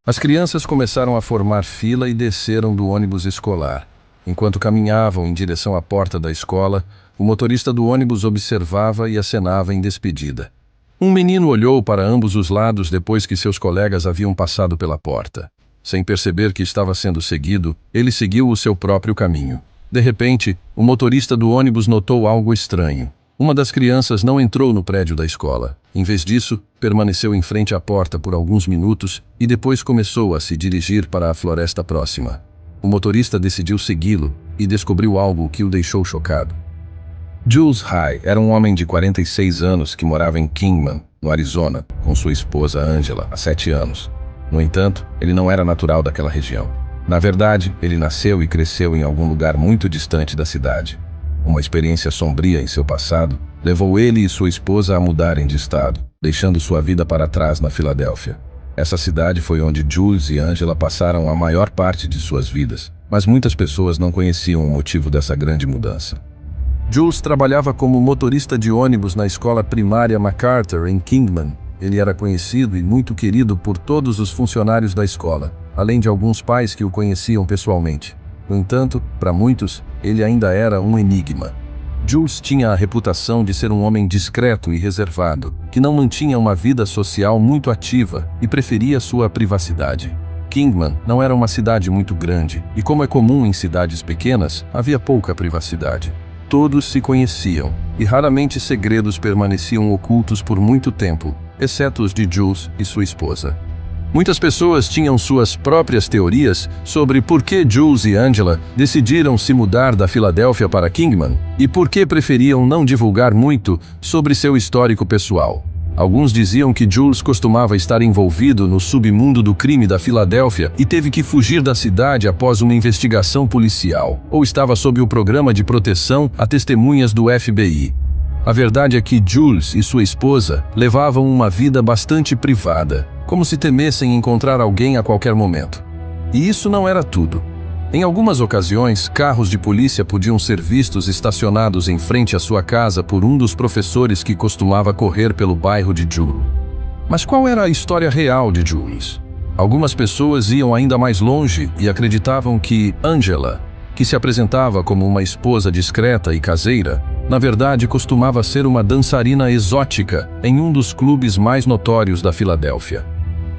As crianças começaram a formar fila e desceram do ônibus escolar. Enquanto caminhavam em direção à porta da escola, o motorista do ônibus observava e acenava em despedida. Um menino olhou para ambos os lados depois que seus colegas haviam passado pela porta. Sem perceber que estava sendo seguido, ele seguiu o seu próprio caminho. De repente, o motorista do ônibus notou algo estranho. Uma das crianças não entrou no prédio da escola. Em vez disso, permaneceu em frente à porta por alguns minutos e depois começou a se dirigir para a floresta próxima. O motorista decidiu segui-lo e descobriu algo que o deixou chocado. Jules High era um homem de 46 anos que morava em Kingman, no Arizona, com sua esposa Angela, há 7 anos. No entanto, ele não era natural daquela região. Na verdade, ele nasceu e cresceu em algum lugar muito distante da cidade. Uma experiência sombria em seu passado levou ele e sua esposa a mudarem de estado, deixando sua vida para trás na Filadélfia. Essa cidade foi onde Jules e Angela passaram a maior parte de suas vidas, mas muitas pessoas não conheciam o motivo dessa grande mudança. Jules trabalhava como motorista de ônibus na escola primária MacArthur, em Kingman. Ele era conhecido e muito querido por todos os funcionários da escola, além de alguns pais que o conheciam pessoalmente. No entanto, para muitos, ele ainda era um enigma. Jules tinha a reputação de ser um homem discreto e reservado, que não mantinha uma vida social muito ativa e preferia sua privacidade. Kingman não era uma cidade muito grande, e como é comum em cidades pequenas, havia pouca privacidade. Todos se conheciam, e raramente segredos permaneciam ocultos por muito tempo, exceto os de Jules e sua esposa. Muitas pessoas tinham suas próprias teorias sobre por que Jules e Angela decidiram se mudar da Filadélfia para Kingman e por que preferiam não divulgar muito sobre seu histórico pessoal. Alguns diziam que Jules costumava estar envolvido no submundo do crime da Filadélfia e teve que fugir da cidade após uma investigação policial, ou estava sob o programa de proteção a testemunhas do FBI. A verdade é que Jules e sua esposa levavam uma vida bastante privada, como se temessem encontrar alguém a qualquer momento. E isso não era tudo. Em algumas ocasiões, carros de polícia podiam ser vistos estacionados em frente à sua casa por um dos professores que costumava correr pelo bairro de Jules. Mas qual era a história real de Jules? Algumas pessoas iam ainda mais longe e acreditavam que Angela, que se apresentava como uma esposa discreta e caseira, na verdade costumava ser uma dançarina exótica em um dos clubes mais notórios da Filadélfia.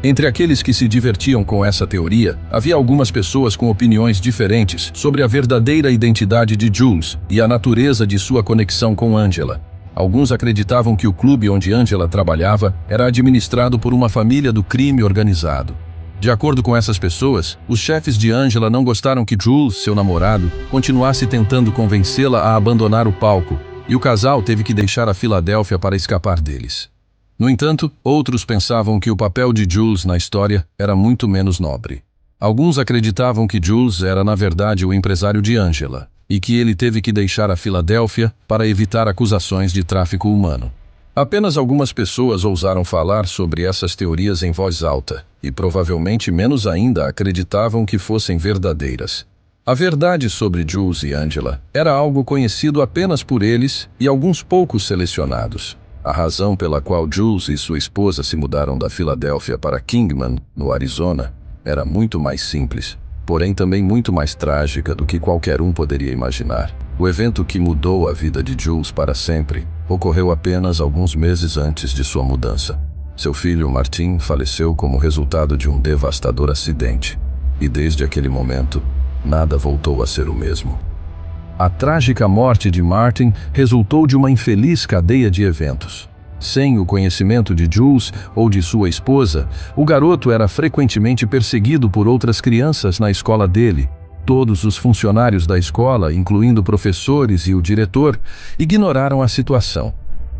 Entre aqueles que se divertiam com essa teoria, havia algumas pessoas com opiniões diferentes sobre a verdadeira identidade de Jules e a natureza de sua conexão com Angela. Alguns acreditavam que o clube onde Angela trabalhava era administrado por uma família do crime organizado. De acordo com essas pessoas, os chefes de Angela não gostaram que Jules, seu namorado, continuasse tentando convencê-la a abandonar o palco, e o casal teve que deixar a Filadélfia para escapar deles. No entanto, outros pensavam que o papel de Jules na história era muito menos nobre. Alguns acreditavam que Jules era na verdade o empresário de Angela, e que ele teve que deixar a Filadélfia para evitar acusações de tráfico humano. Apenas algumas pessoas ousaram falar sobre essas teorias em voz alta, e provavelmente menos ainda acreditavam que fossem verdadeiras. A verdade sobre Jules e Angela era algo conhecido apenas por eles e alguns poucos selecionados. A razão pela qual Jules e sua esposa se mudaram da Filadélfia para Kingman, no Arizona, era muito mais simples, porém também muito mais trágica do que qualquer um poderia imaginar. O evento que mudou a vida de Jules para sempre ocorreu apenas alguns meses antes de sua mudança. Seu filho, Martin, faleceu como resultado de um devastador acidente, e desde aquele momento, nada voltou a ser o mesmo. A trágica morte de Martin resultou de uma infeliz cadeia de eventos. Sem o conhecimento de Jules ou de sua esposa, o garoto era frequentemente perseguido por outras crianças na escola dele. Todos os funcionários da escola, incluindo professores e o diretor, ignoraram a situação,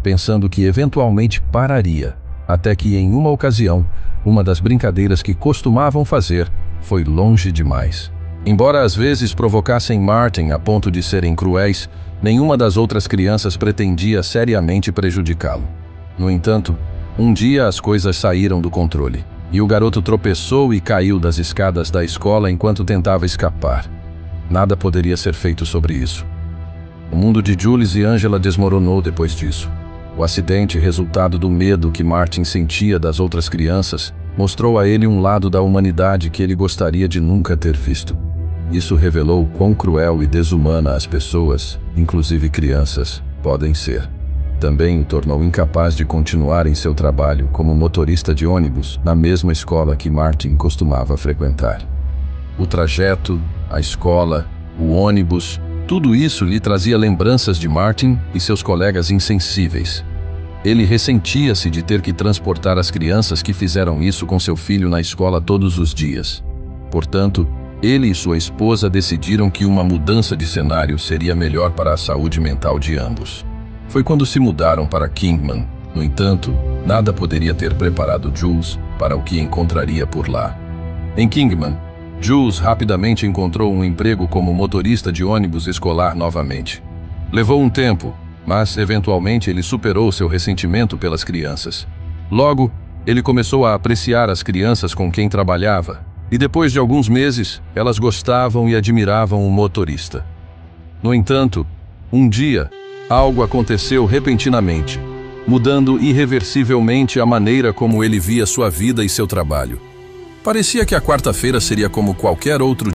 pensando que eventualmente pararia, até que em uma ocasião, uma das brincadeiras que costumavam fazer foi longe demais. Embora às vezes provocassem Martin a ponto de serem cruéis, nenhuma das outras crianças pretendia seriamente prejudicá-lo. No entanto, um dia as coisas saíram do controle, e o garoto tropeçou e caiu das escadas da escola enquanto tentava escapar. Nada poderia ser feito sobre isso. O mundo de Jules e Angela desmoronou depois disso. O acidente, resultado do medo que Martin sentia das outras crianças, mostrou a ele um lado da humanidade que ele gostaria de nunca ter visto. Isso revelou quão cruel e desumana as pessoas, inclusive crianças, podem ser. Também o tornou incapaz de continuar em seu trabalho como motorista de ônibus na mesma escola que Martin costumava frequentar. O trajeto, a escola, o ônibus, tudo isso lhe trazia lembranças de Martin e seus colegas insensíveis. Ele ressentia-se de ter que transportar as crianças que fizeram isso com seu filho na escola todos os dias. Portanto, ele e sua esposa decidiram que uma mudança de cenário seria melhor para a saúde mental de ambos. Foi quando se mudaram para Kingman. No entanto, nada poderia ter preparado Jules para o que encontraria por lá. Em Kingman, Jules rapidamente encontrou um emprego como motorista de ônibus escolar novamente. Levou um tempo, mas eventualmente ele superou seu ressentimento pelas crianças. Logo, ele começou a apreciar as crianças com quem trabalhava, e depois de alguns meses, elas gostavam e admiravam o motorista. No entanto, um dia, algo aconteceu repentinamente, mudando irreversivelmente a maneira como ele via sua vida e seu trabalho. Parecia que a quarta-feira seria como qualquer outro